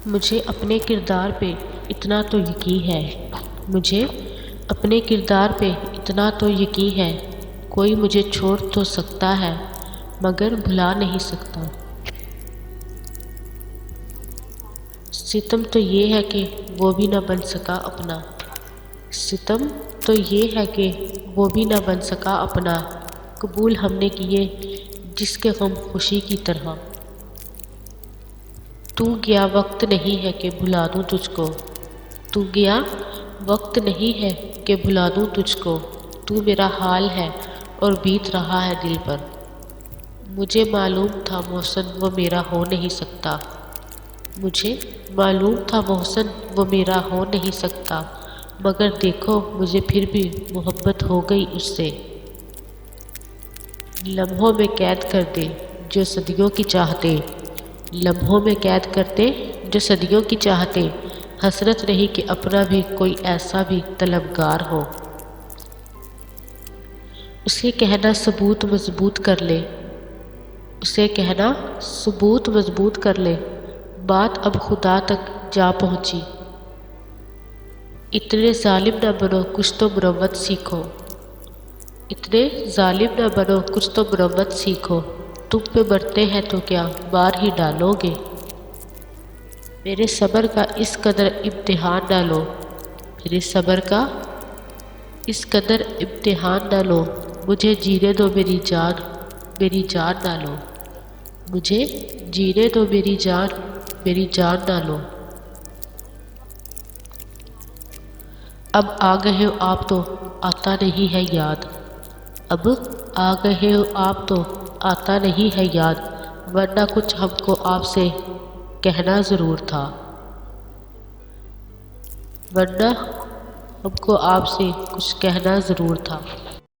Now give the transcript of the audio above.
مجھے اپنے کردار پہ اتنا تو یقین ہے مجھے اپنے کردار پہ اتنا تو یقین ہے کوئی مجھے چھوڑ تو سکتا ہے مگر بھلا نہیں سکتا۔ ستم تو یہ ہے کہ وہ بھی نہ بن سکا اپنا، ستم تو یہ ہے کہ وہ بھی نہ بن سکا اپنا، قبول ہم نے کیے جس کے غم خوشی کی طرح۔ تو گیا وقت نہیں ہے کہ بھلا دوں تجھ کو، تو گیا وقت نہیں ہے کہ بھلا دوں تجھ کو، تو میرا حال ہے اور بیت رہا ہے دل پر۔ مجھے معلوم تھا محسن وہ میرا ہو نہیں سکتا، مجھے معلوم تھا محسن وہ میرا ہو نہیں سکتا، مگر دیکھو مجھے پھر بھی محبت ہو گئی اس سے۔ لمحوں میں قید کر دے جو صدیوں کی چاہتے، لمحوں میں قید کرتے جو صدیوں کی چاہتے، حسرت نہیں کہ اپنا بھی کوئی ایسا بھی طلبگار ہو۔ اسے کہنا ثبوت مضبوط کر لے، اسے کہنا ثبوت مضبوط کر لے، بات اب خدا تک جا پہنچی۔ اتنے ظالم نہ بنو کچھ تو مروت سیکھو، اتنے ظالم نہ بنو کچھ تو مروت سیکھو، تم پہ مرتے ہیں تو کیا مار ہی ڈالو گے۔ میرے صبر کا اس قدر امتحان نہ لو، میرے صبر کا اس قدر امتحان نہ لو، مجھے جینے دو میری جان نہ لو، مجھے جینے دو میری جان نہ لو۔ اب آ گئے ہو آپ تو آتا نہیں ہے یاد، اب آ گئے ہو آپ تو آتا نہیں ہے یاد، ورنہ کچھ ہم کو آپ سے کہنا ضرور تھا، ورنہ ہم کو آپ سے کچھ کہنا ضرور تھا۔